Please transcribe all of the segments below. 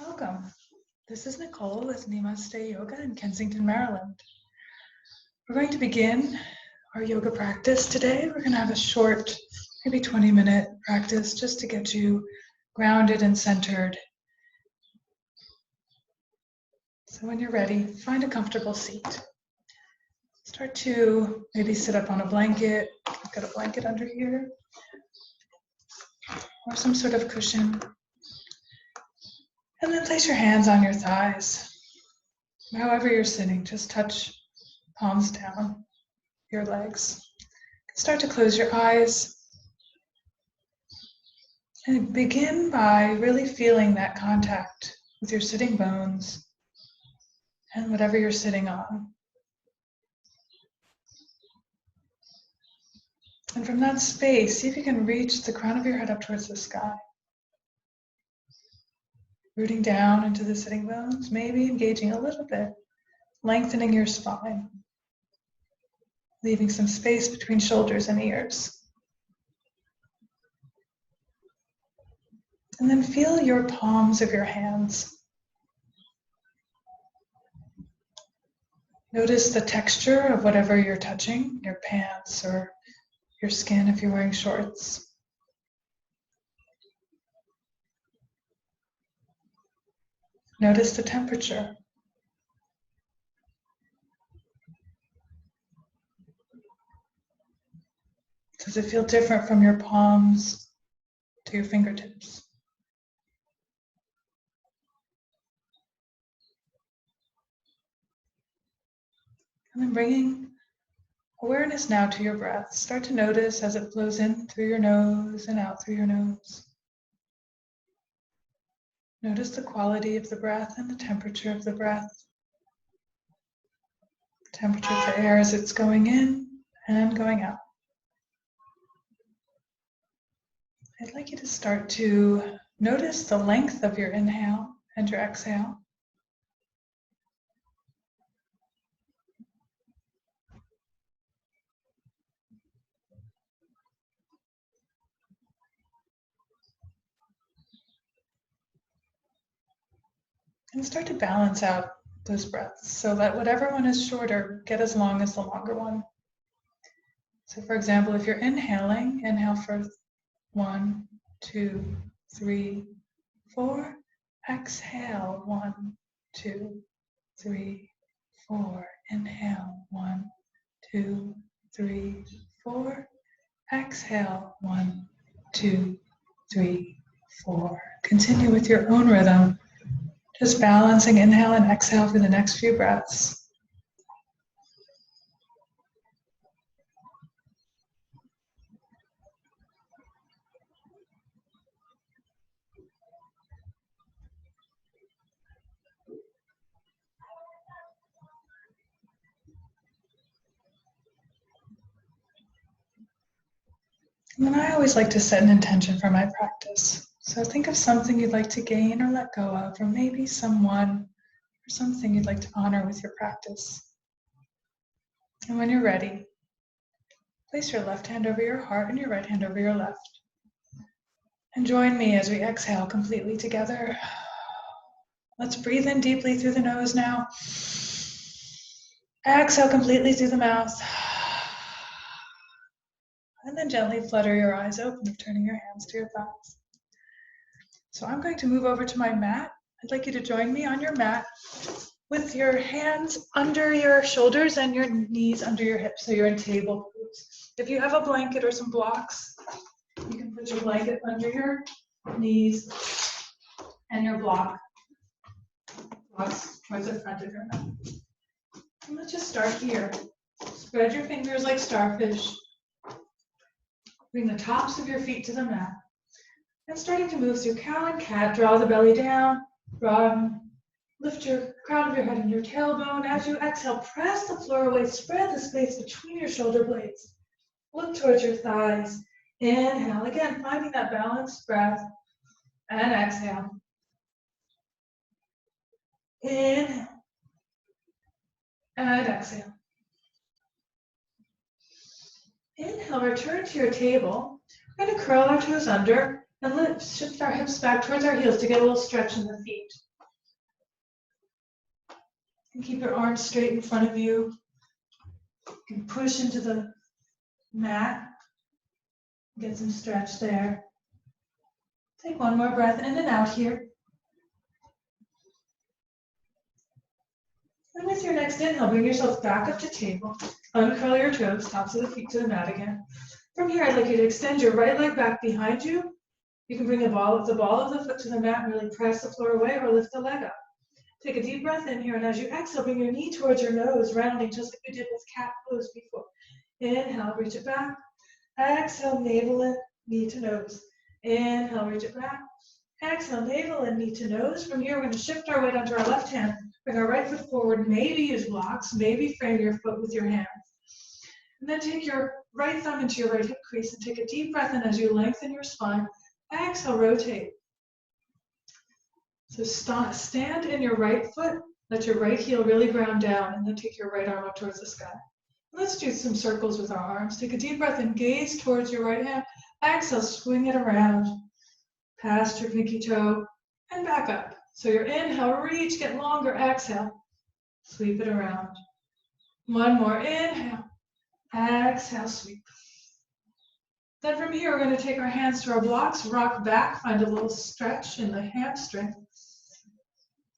Welcome. This is Nicole with Namaste Yoga in Kensington, Maryland. We're going to begin our yoga practice today. We're going to have a short, maybe 20-minute practice just to get you grounded and centered. So when you're ready, find a comfortable seat. Start to maybe sit up on a blanket. I've got a blanket under here or some sort of cushion. And then place your hands on your thighs. However you're sitting, just touch palms down your legs. Start to close your eyes. And begin by really feeling that contact with your sitting bones and whatever you're sitting on. And from that space, see if you can reach the crown of your head up towards the sky. Rooting down into the sitting bones, maybe engaging a little bit, lengthening your spine, leaving some space between shoulders and ears. And then feel your palms of your hands. Notice the texture of whatever you're touching, your pants or your skin if you're wearing shorts. Notice the temperature. Does it feel different from your palms to your fingertips? And then bringing awareness now to your breath. Start to notice as it flows in through your nose and out through your nose. Notice the quality of the breath and the temperature of the breath. The temperature of the air as it's going in and going out. I'd like you to start to notice the length of your inhale and your exhale. And start to balance out those breaths so that whatever one is shorter, get as long as the longer one. So for example, if you're inhaling, inhale for 1, 2, 3, 4. Exhale, 1, 2, 3, 4. Inhale, 1, 2, 3, 4. Exhale, 1, 2, 3, 4. Continue with your own rhythm. Just balancing inhale and exhale for the next few breaths. And then I always like to set an intention for my practice. So think of something you'd like to gain or let go of, or maybe someone or something you'd like to honor with your practice. And when you're ready, place your left hand over your heart and your right hand over your left. And join me as we exhale completely together. Let's breathe in deeply through the nose now. Exhale completely through the mouth. And then gently flutter your eyes open, turning your hands to your thighs. So I'm going to move over to my mat. I'd like you to join me on your mat with your hands under your shoulders and your knees under your hips, so you're in table pose. If you have a blanket or some blocks, you can put your blanket under your knees and your blocks towards the front of your mat. And let's just start here. Spread your fingers like starfish. Bring the tops of your feet to the mat. And starting to move through cow and cat, draw the belly down, lift your crown of your head and your tailbone. As you exhale, press the floor away, spread the space between your shoulder blades. Look towards your thighs. Inhale, again, finding that balanced breath. And exhale. Inhale. And exhale. Inhale, return to your table. We're going to curl our toes under and shift our hips back towards our heels to get a little stretch in the feet. And keep your arms straight in front of you. You can push into the mat. Get some stretch there. Take one more breath in and out here. And with your next inhale, bring yourself back up to table. Uncurl your toes, tops of the feet to the mat again. From here, I'd like you to extend your right leg back behind you. You can bring the ball of the foot to the mat and really press the floor away or lift the leg up. Take a deep breath in here, and as you exhale, bring your knee towards your nose, rounding just like we did with cat pose before. Inhale, reach it back. Exhale, navel in, knee to nose. Inhale, reach it back. Exhale, navel in, knee to nose. From here, we're going to shift our weight onto our left hand. Bring our right foot forward. Maybe use blocks. Maybe frame your foot with your hands. And then take your right thumb into your right hip crease and take a deep breath in as you lengthen your spine. Exhale, rotate. So stand in your right foot. Let your right heel really ground down, and then take your right arm up towards the sky. Let's do some circles with our arms. Take a deep breath and gaze towards your right hand. Exhale, swing it around, past your pinky toe, and back up. So your inhale, reach, get longer. Exhale, sweep it around. One more, inhale. Exhale, sweep. Then from here, we're going to take our hands to our blocks, rock back, find a little stretch in the hamstring.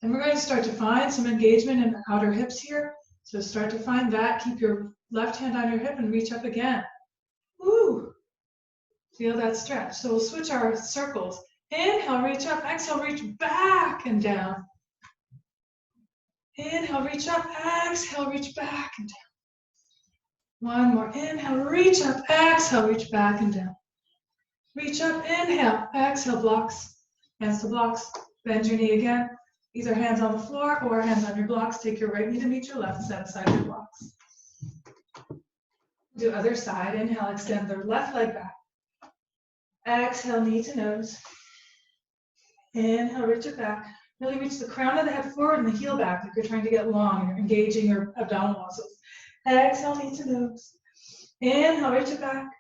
And we're going to start to find some engagement in the outer hips here. So start to find that. Keep your left hand on your hip and reach up again. Woo! Feel that stretch. So we'll switch our circles. Inhale, reach up. Exhale, reach back and down. Inhale, reach up. Exhale, reach back and down. One more. Inhale, reach up. Exhale, reach back and down. Reach up. Inhale. Exhale, blocks. Hands to blocks. Bend your knee again. Either hands on the floor or hands on your blocks. Take your right knee to meet your left. Set aside your blocks. Do other side. Inhale, extend the left leg back. Exhale, knee to nose. Inhale, reach it back. Really reach the crown of the head forward and the heel back like you're trying to get long and you're engaging your abdominal muscles. Exhale, knee to nose. Inhale, reach it back.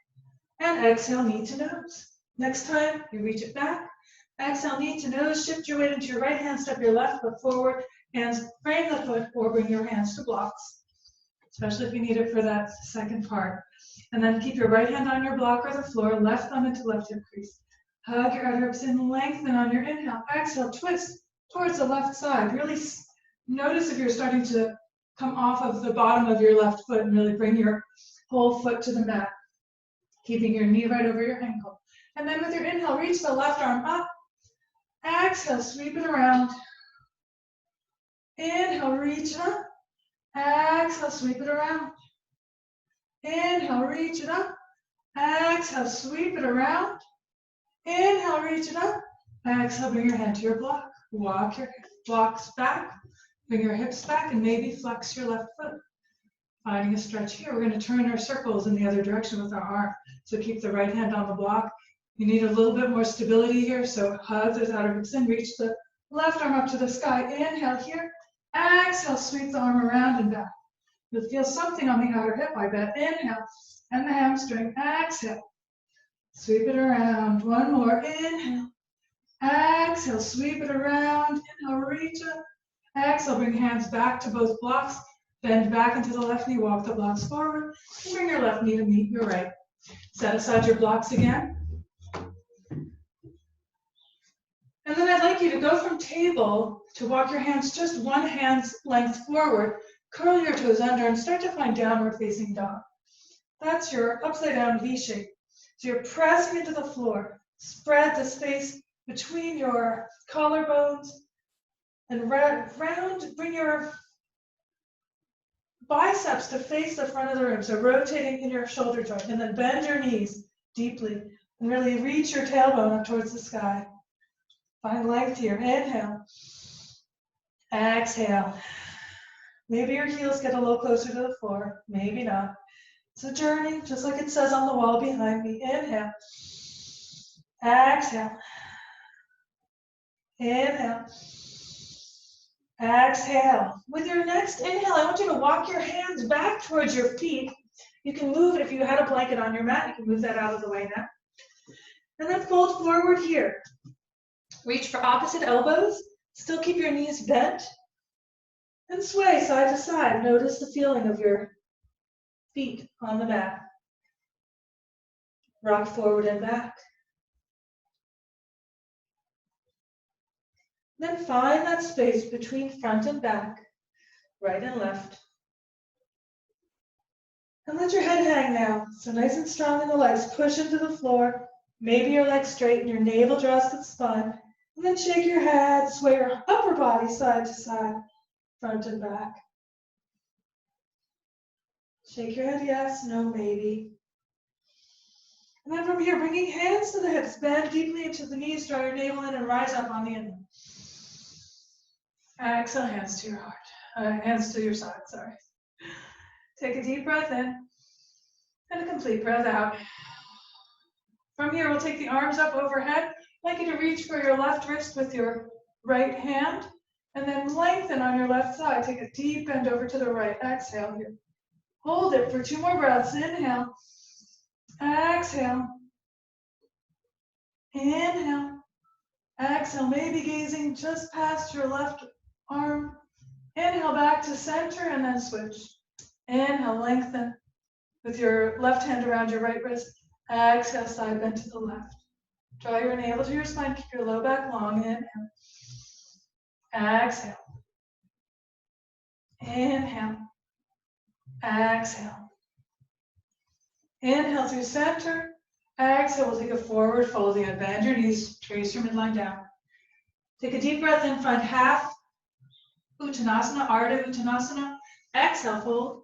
And exhale, knee to nose. Next time, you reach it back. Exhale, knee to nose. Shift your weight into your right hand. Step your left foot forward. Hands frame the foot or bring your hands to blocks, especially if you need it for that second part. And then keep your right hand on your block or the floor. Left thumb into left hip crease. Hug your outer hips in. Lengthen on your inhale. Exhale, twist towards the left side. Really notice if you're starting to come off of the bottom of your left foot and really bring your whole foot to the mat, keeping your knee right over your ankle. And then with your inhale, reach the left arm up. Exhale, sweep it around. Inhale, reach it up. Exhale, sweep it around. Inhale, reach it up. Exhale, sweep it around. Inhale, reach it up. Exhale, bring your hand to your block. Walk your blocks back. Bring your hips back and maybe flex your left foot. Finding a stretch here. We're going to turn our circles in the other direction with our arm. So keep the right hand on the block. You need a little bit more stability here. So hug those outer hips in. Reach the left arm up to the sky. Inhale here. Exhale, sweep the arm around and back. You'll feel something on the outer hip, I bet. Inhale. And the hamstring. Exhale. Sweep it around. One more. Inhale. Exhale. Sweep it around. Inhale. Reach up. Exhale. Bring hands back to both blocks. Bend back into the left knee. Walk the blocks forward. And bring your left knee to meet your right. Set aside your blocks again. And then I'd like you to go from table to walk your hands just one hand's length forward. Curl your toes under and start to find downward facing dog. That's your upside down V shape. So you're pressing into the floor. Spread the space between your collarbones and round. Bring your biceps to face the front of the room. So rotating in your shoulder joint, and then bend your knees deeply and really reach your tailbone up towards the sky. Find length here. Inhale. Exhale. Maybe your heels get a little closer to the floor. Maybe not. It's a journey, just like it says on the wall behind me. Inhale. Exhale. Inhale. Exhale. With your next inhale, I want you to walk your hands back towards your feet. You can move, if you had a blanket on your mat, you can move that out of the way now. And then fold forward here. Reach for opposite elbows. Still keep your knees bent. And sway side to side. Notice the feeling of your feet on the mat. Rock forward and back. Then find that space between front and back, right and left. And let your head hang now. So nice and strong in the legs. Push into the floor. Maybe your legs straighten, your navel draws to the spine. And then shake your head, sway your upper body side to side, front and back. Shake your head, yes, no, maybe. And then from here, bringing hands to the hips, bend deeply into the knees, draw your navel in and rise up on the inhale. Exhale, hands to your heart. Hands to your side, sorry. Take a deep breath in and a complete breath out. From here, we'll take the arms up overhead. I'd like you to reach for your left wrist with your right hand and then lengthen on your left side. Take a deep bend over to the right. Exhale here. Hold it for 2 more breaths. Inhale. Exhale. Inhale. Exhale. Maybe gazing just past your left arm. Inhale back to center and then switch. Inhale, lengthen with your left hand around your right wrist. Exhale, side bend to the left. Draw your navel to your spine. Keep your low back long. Inhale. Exhale. Inhale. Exhale. Inhale through center. Exhale, we'll take a forward folding and bend your knees. Trace your midline down. Take a deep breath in, front half. Uttanasana, Ardha Uttanasana. Exhale, fold.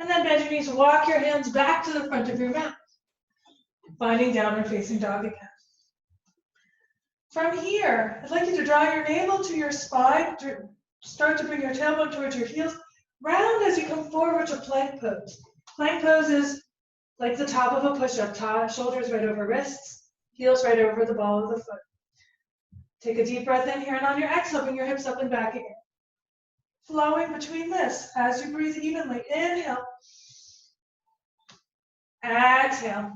And then bend your knees. Walk your hands back to the front of your mat. Finding downward facing dog again. From here, I'd like you to draw your navel to your spine. Start to bring your tailbone towards your heels. Round as you come forward to plank pose. Plank pose is like the top of a push-up. Shoulders right over wrists. Heels right over the ball of the foot. Take a deep breath in here, and on your exhale, bring your hips up and back again. Flowing between this as you breathe evenly. Inhale. Exhale.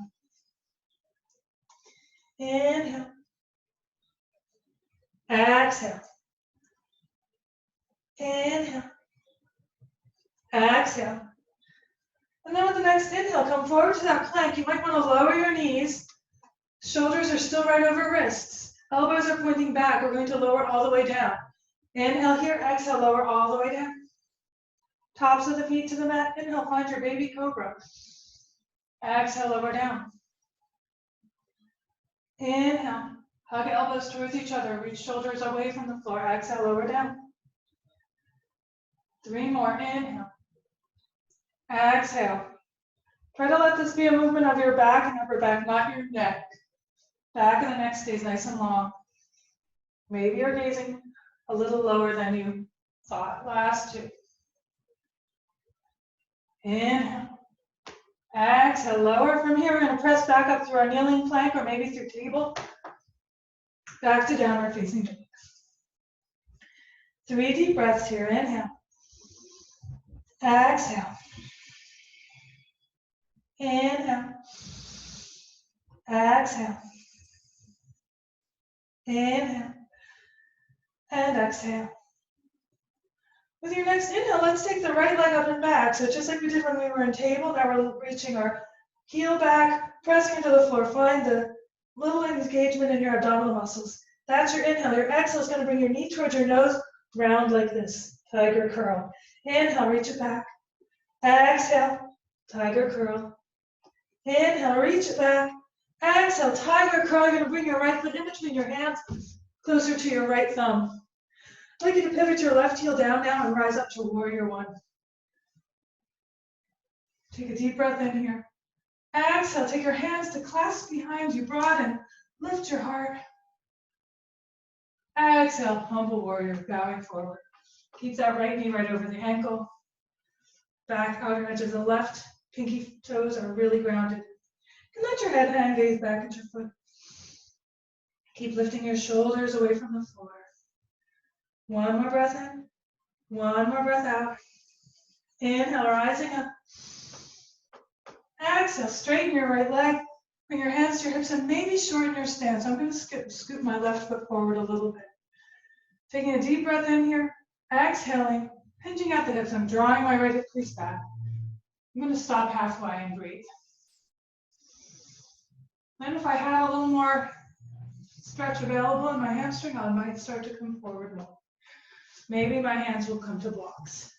Inhale. Exhale. Inhale. Exhale. And then with the next inhale, come forward to that plank. You might want to lower your knees. Shoulders are still right over wrists. Elbows are pointing back. We're going to lower all the way down. Inhale here, exhale, lower all the way down. Tops of the feet to the mat. Inhale, find your baby cobra. Exhale, lower down. Inhale, hug elbows towards each other. Reach shoulders away from the floor. Exhale, lower down. 3 more. Inhale. Exhale. Try to let this be a movement of your back and upper back, not your neck. Back of the neck stays nice and long. Maybe you're gazing a little lower than you thought. Last 2. Inhale. Exhale, lower. From here, we're going to press back up through our kneeling plank or maybe through table. Back to downward facing dog. 3 deep breaths here. Inhale. Exhale. Inhale. Exhale. Inhale. And exhale. With your next inhale, let's take the right leg up and back. So just like we did when we were in table, now we're reaching our heel back, pressing into the floor. Find the little engagement in your abdominal muscles. That's your inhale. Your exhale is going to bring your knee towards your nose, round like this, tiger curl. Inhale, reach it back. Exhale, tiger curl. Inhale, reach it back. Exhale, tiger curl. You're going to bring your right foot in between your hands, closer to your right thumb. I'd like you to pivot your left heel down now and rise up to warrior 1. Take a deep breath in here. Exhale, take your hands to clasp behind you, broaden, lift your heart. Exhale, humble warrior, bowing forward. Keep that right knee right over the ankle. Back outer edge of the left, pinky toes are really grounded. You can let your head hang, gaze back at your foot. Keep lifting your shoulders away from the floor. 1 more breath in, 1 more breath out. Inhale, rising up. Exhale, straighten your right leg. Bring your hands to your hips and maybe shorten your stance. I'm going to scoot my left foot forward a little bit. Taking a deep breath in here, exhaling. Hinging at the hips, I'm drawing my right hip crease back. I'm going to stop halfway and breathe. Then if I have a little more stretch available in my hamstring, I might start to come forward more. Maybe my hands will come to blocks,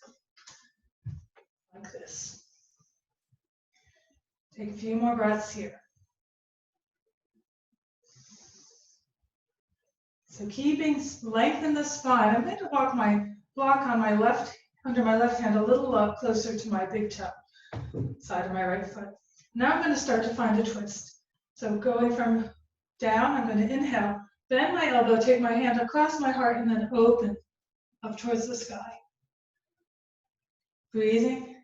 like this. Take a few more breaths here. So lengthen the spine. I'm going to walk my block on my left, under my left hand a little up closer to my big toe, side of my right foot. Now I'm going to start to find a twist. So going from down, I'm going to inhale, bend my elbow, take my hand across my heart, and then open up towards the sky. Breathing.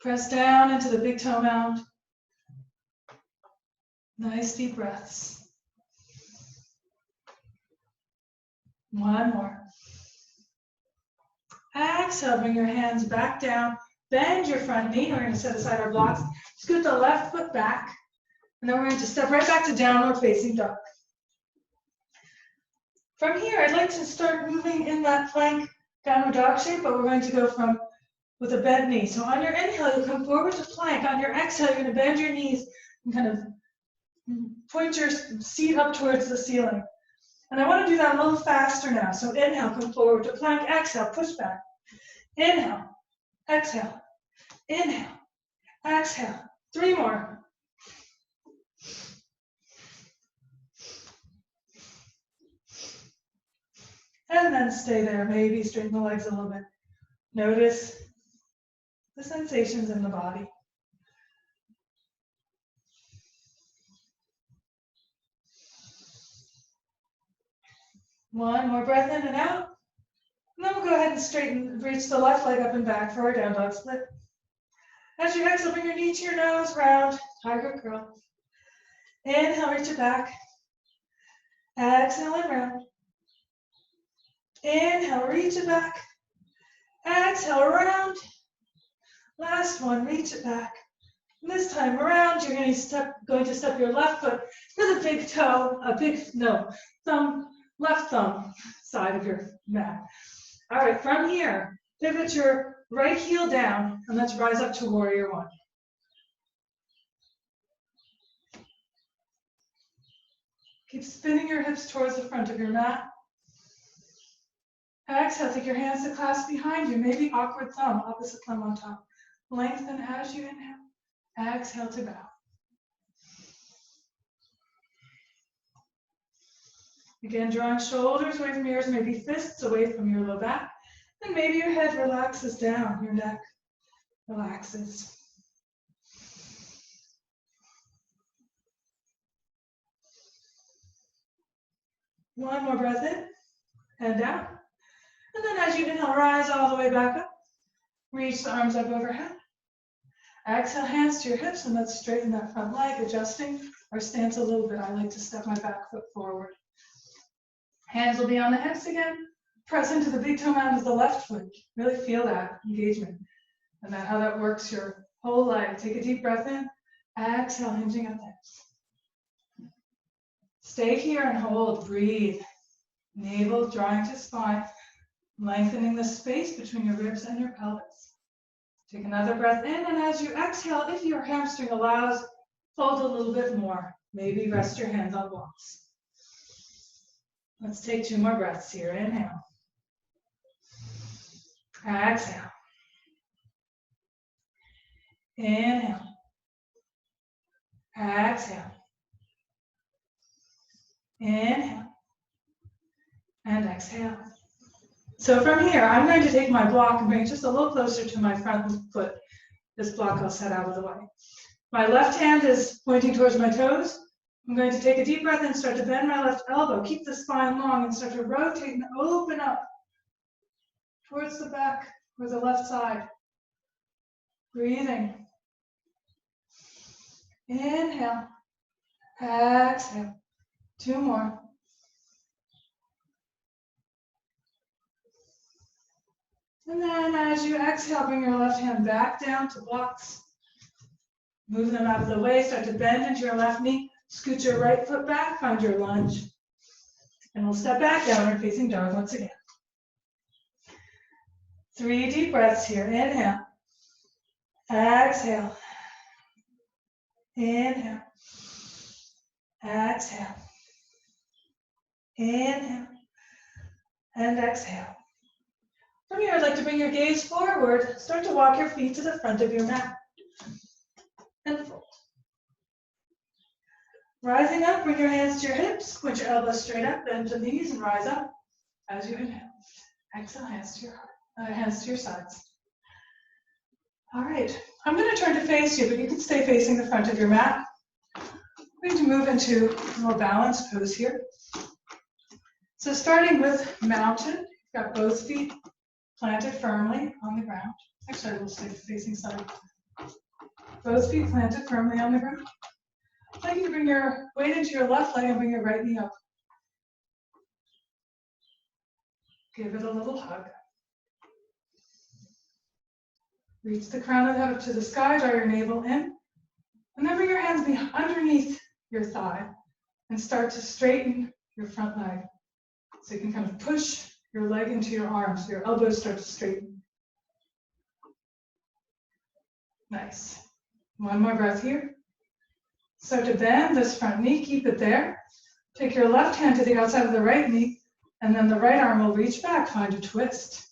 Press down into the big toe mound. Nice deep breaths. One more. Exhale, bring your hands back down. Bend your front knee. We're going to set aside our blocks. Scoot the left foot back. And then we're going to step right back to downward facing dog. From here, I'd like to start moving in that plank downward dog shape, but we're going to go with a bent knee. So on your inhale, you'll come forward to plank. On your exhale, you're going to bend your knees and kind of point your seat up towards the ceiling. And I want to do that a little faster now. So inhale, come forward to plank. Exhale, push back. Inhale, exhale, inhale, exhale. 3 more. And then stay there. Maybe straighten the legs a little bit. Notice the sensations in the body. One more breath in and out. And then we'll go ahead and straighten, reach the left leg up and back for our down dog split. As you exhale, bring your knee to your nose, round, tiger curl. Inhale, reach it back. Exhale and round. Inhale, reach it back. Exhale, round. Last one, reach it back. And this time around, you're going to step your left foot to the big toe, left thumb side of your mat. All right, from here, pivot your right heel down, and let's rise up to warrior one. Keep spinning your hips towards the front of your mat. Exhale, take your hands to clasp behind you, maybe awkward thumb, opposite thumb on top. Lengthen as you inhale. Exhale to bow. Again, drawing shoulders away from yours, maybe fists away from your low back. And maybe your head relaxes down, your neck relaxes. One more breath in and out. And then as you inhale, rise all the way back up. Reach the arms up overhead. Exhale, hands to your hips, and let's straighten that front leg, adjusting our stance a little bit. I like to step my back foot forward. Hands will be on the hips again. Press into the big toe mound of the left foot. Really feel that engagement and how that works your whole leg. Take a deep breath in. Exhale, hinging at the hips. Stay here and hold. Breathe. Navel drawing to spine, lengthening the space between your ribs and your pelvis. Take another breath in, and as you exhale, if your hamstring allows, fold a little bit more. Maybe rest your hands on blocks. Let's take 2 more breaths here. Inhale. Exhale. Inhale. Exhale. Inhale. And exhale. So from here, I'm going to take my block and bring it just a little closer to my front foot. This block I'll set out of the way. My left hand is pointing towards my toes. I'm going to take a deep breath and start to bend my left elbow. Keep the spine long and start to rotate and open up towards the back or the left side. Breathing. Inhale. Exhale. 2 more. And then as you exhale, bring your left hand back down to blocks. Move them out of the way. Start to bend into your left knee. Scoot your right foot back. Find your lunge. And we'll step back, downward facing dog once again. 3 deep breaths here. Inhale. Exhale. Inhale. Exhale. Inhale. And exhale. From here, I'd like to bring your gaze forward. Start to walk your feet to the front of your mat. And fold. Rising up, bring your hands to your hips. Squint your elbows straight up, bend the knees, and rise up as you inhale. Exhale, hands to your heart, hands to your sides. All right, I'm going to turn to face you, but you can stay facing the front of your mat. We're going to move into a more balanced pose here. So starting with mountain, you've got both feet planted firmly on the ground. Actually, I will stay facing side. Both feet planted firmly on the ground. I'd like you to bring your weight into your left leg and bring your right knee up. Give it a little hug. Reach the crown of the head up to the sky, draw your navel in, and then bring your hands underneath your thigh and start to straighten your front leg. So you can kind of push your leg into your arms, so your elbows start to straighten. Nice. One more breath here. Start to bend this front knee, keep it there. Take your left hand to the outside of the right knee, and then the right arm will reach back, find a twist.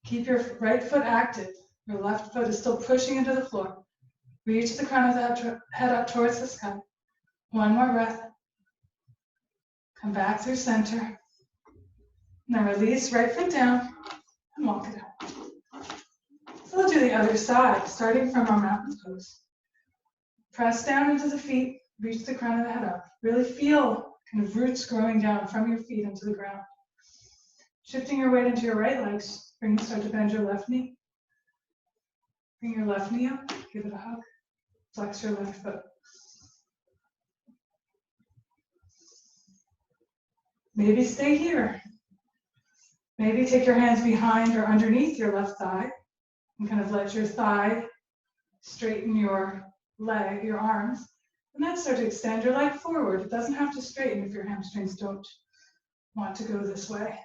Keep your right foot active. Your left foot is still pushing into the floor. Reach the crown of the head up towards the sky. One more breath. Come back through center. Now release, right foot down, and walk it out. So we'll do the other side, starting from our mountain pose. Press down into the feet, reach the crown of the head up. Really feel kind of roots growing down from your feet into the ground. Shifting your weight into your right leg, start to bend your left knee. Bring your left knee up, give it a hug. Flex your left foot. Maybe stay here. Maybe take your hands behind or underneath your left thigh and kind of let your thigh straighten your leg, your arms, and then start to extend your leg forward. It doesn't have to straighten if your hamstrings don't want to go this way.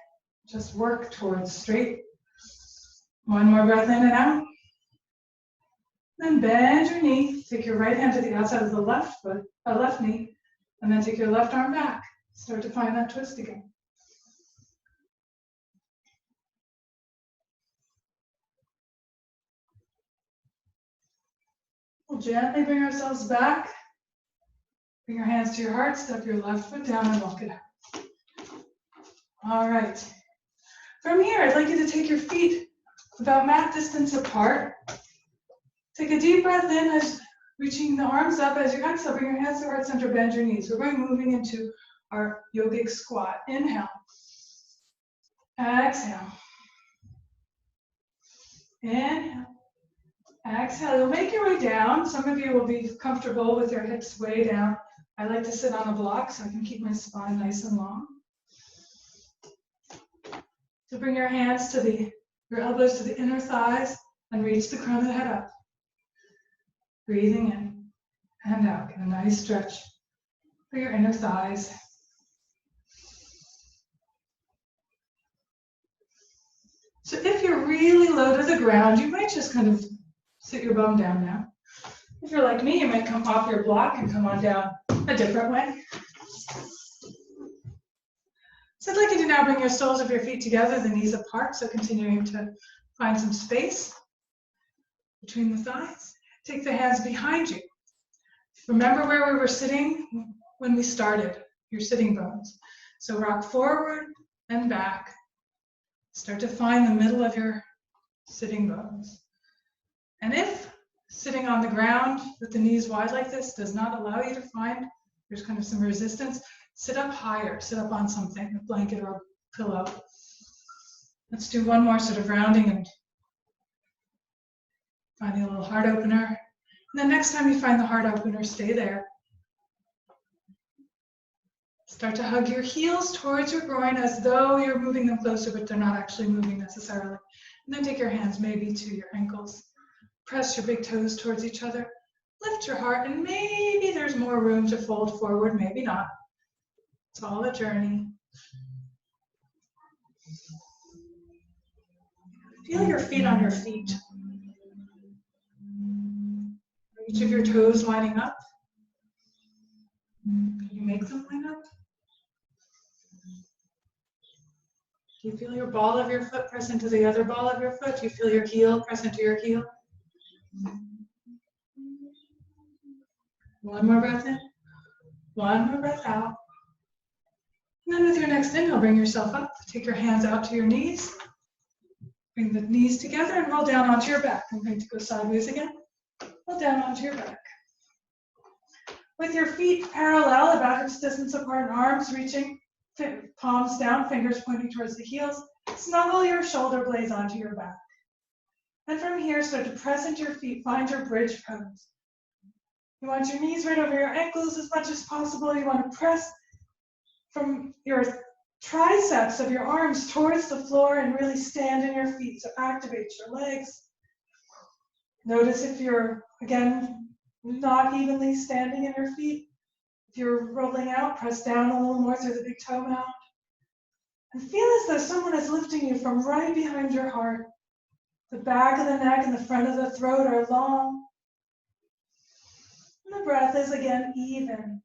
Just work towards straight. One more breath in and out. Then bend your knee. Take your right hand to the outside of the left knee, and then take your left arm back. Start to find that twist again. We'll gently bring ourselves back. Bring your hands to your heart, step your left foot down and walk it out. All right. From here, I'd like you to take your feet about mat distance apart. Take a deep breath in as reaching the arms up as you exhale. Bring your hands to heart center, bend your knees. We're moving into our yogic squat. Inhale. Exhale. Inhale. Exhale. You'll make your way down. Some of you will be comfortable with your hips way down. I like to sit on a block so I can keep my spine nice and long. So bring your hands to your elbows to the inner thighs and reach the crown of the head up. Breathing in and out. Get a nice stretch for your inner thighs. So if you're really low to the ground, you might just kind of sit your bum down now. If you're like me, you might come off your block and come on down a different way. So I'd like you to now bring your soles of your feet together, the knees apart, so continuing to find some space between the thighs. Take the hands behind you. Remember where we were sitting when we started, your sitting bones. So rock forward and back. Start to find the middle of your sitting bones. And if sitting on the ground with the knees wide like this does not allow you to find, there's kind of some resistance, sit up higher, sit up on something, a blanket or a pillow. Let's do one more sort of rounding and finding a little heart opener. And then next time you find the heart opener, stay there. Start to hug your heels towards your groin as though you're moving them closer, but they're not actually moving necessarily. And then take your hands maybe to your ankles. Press your big toes towards each other. Lift your heart, and maybe there's more room to fold forward, maybe not. It's all a journey. Feel your feet on your feet. Are each of your toes lining up? Can you make them line up? Do you feel your ball of your foot press into the other ball of your foot? Do you feel your heel press into your heel? One more breath in. One more breath out. And then with your next inhale, bring yourself up. Take your hands out to your knees. Bring the knees together and roll down onto your back. I'm going to go sideways again. Roll down onto your back. With your feet parallel, about hips distance apart, arms reaching, palms down, fingers pointing towards the heels, snuggle your shoulder blades onto your back. And from here, start to press into your feet, find your bridge pose. You want your knees right over your ankles as much as possible. You want to press from your triceps of your arms towards the floor and really stand in your feet, so activate your legs. Notice if you're, again, not evenly standing in your feet. If you're rolling out, press down a little more through the big toe mound. And feel as though someone is lifting you from right behind your heart. The back of the neck and the front of the throat are long. And the breath is again even.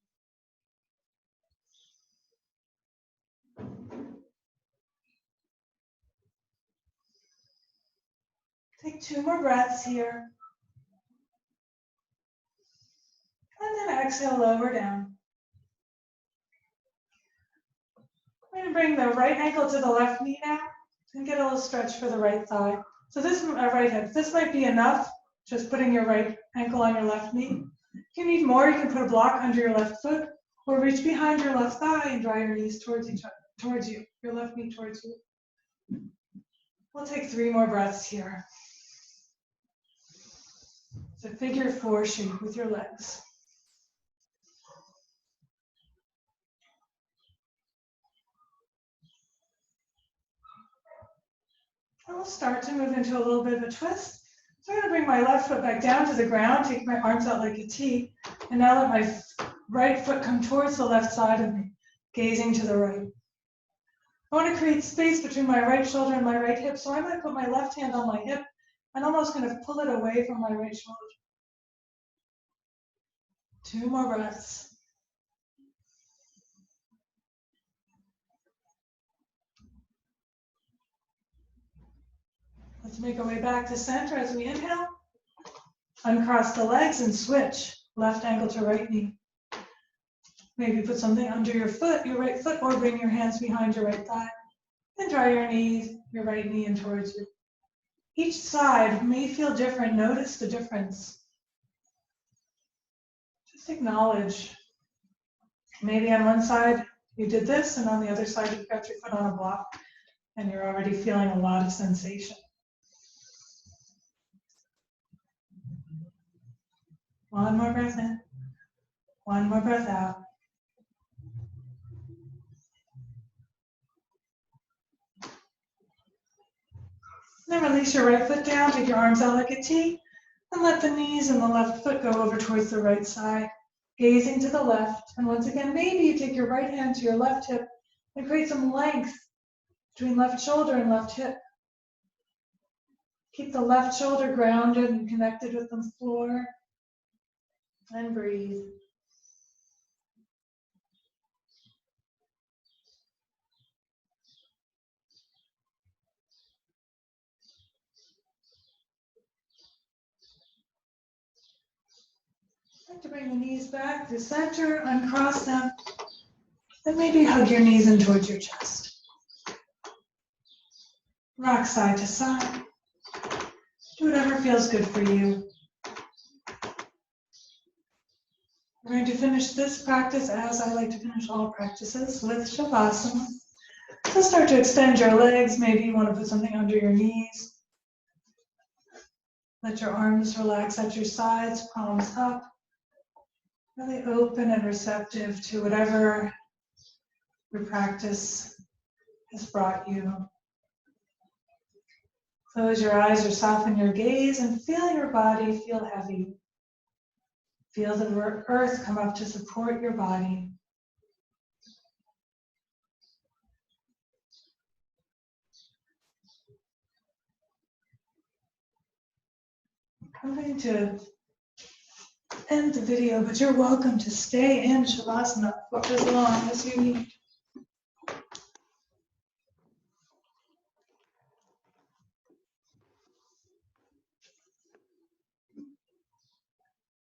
Take 2 more breaths here. And then exhale, lower down. We're going to bring the right ankle to the left knee now and get a little stretch for the right thigh. So this right hip, this might be enough, just putting your right ankle on your left knee. If you need more, you can put a block under your left foot or reach behind your left thigh and draw your knees towards you, your left knee towards you. We'll take 3 more breaths here. So figure 4 shape with your legs. And we'll start to move into a little bit of a twist. So I'm going to bring my left foot back down to the ground, take my arms out like a T, and now let my right foot come towards the left side of me, gazing to the right. I want to create space between my right shoulder and my right hip, so I'm going to put my left hand on my hip and almost kind of pull it away from my right shoulder. 2 more breaths. Let's make our way back to center as we inhale. Uncross the legs and switch. Left ankle to right knee. Maybe put something under your foot, your right foot, or bring your hands behind your right thigh. And draw your knees, your right knee in towards you. Each side may feel different. Notice the difference. Just acknowledge. Maybe on one side you did this, and on the other side you've got your foot on a block, and you're already feeling a lot of sensation. One more breath in. One more breath out. Then release your right foot down, take your arms out like a T, and let the knees and the left foot go over towards the right side, gazing to the left. And once again, maybe you take your right hand to your left hip and create some length between left shoulder and left hip. Keep the left shoulder grounded and connected with the floor, and breathe. I'd like to bring the knees back to center, uncross them, and maybe hug your knees in towards your chest. Rock side to side. Do whatever feels good for you. We're going to finish this practice as I like to finish all practices with Shavasana. So start to extend your legs. Maybe you want to put something under your knees. Let your arms relax at your sides, palms up. Really open and receptive to whatever your practice has brought you. Close your eyes or soften your gaze and feel your body feel heavy. Feel the earth come up to support your body. I'm going to end the video, but you're welcome to stay in Shavasana for as long as you need.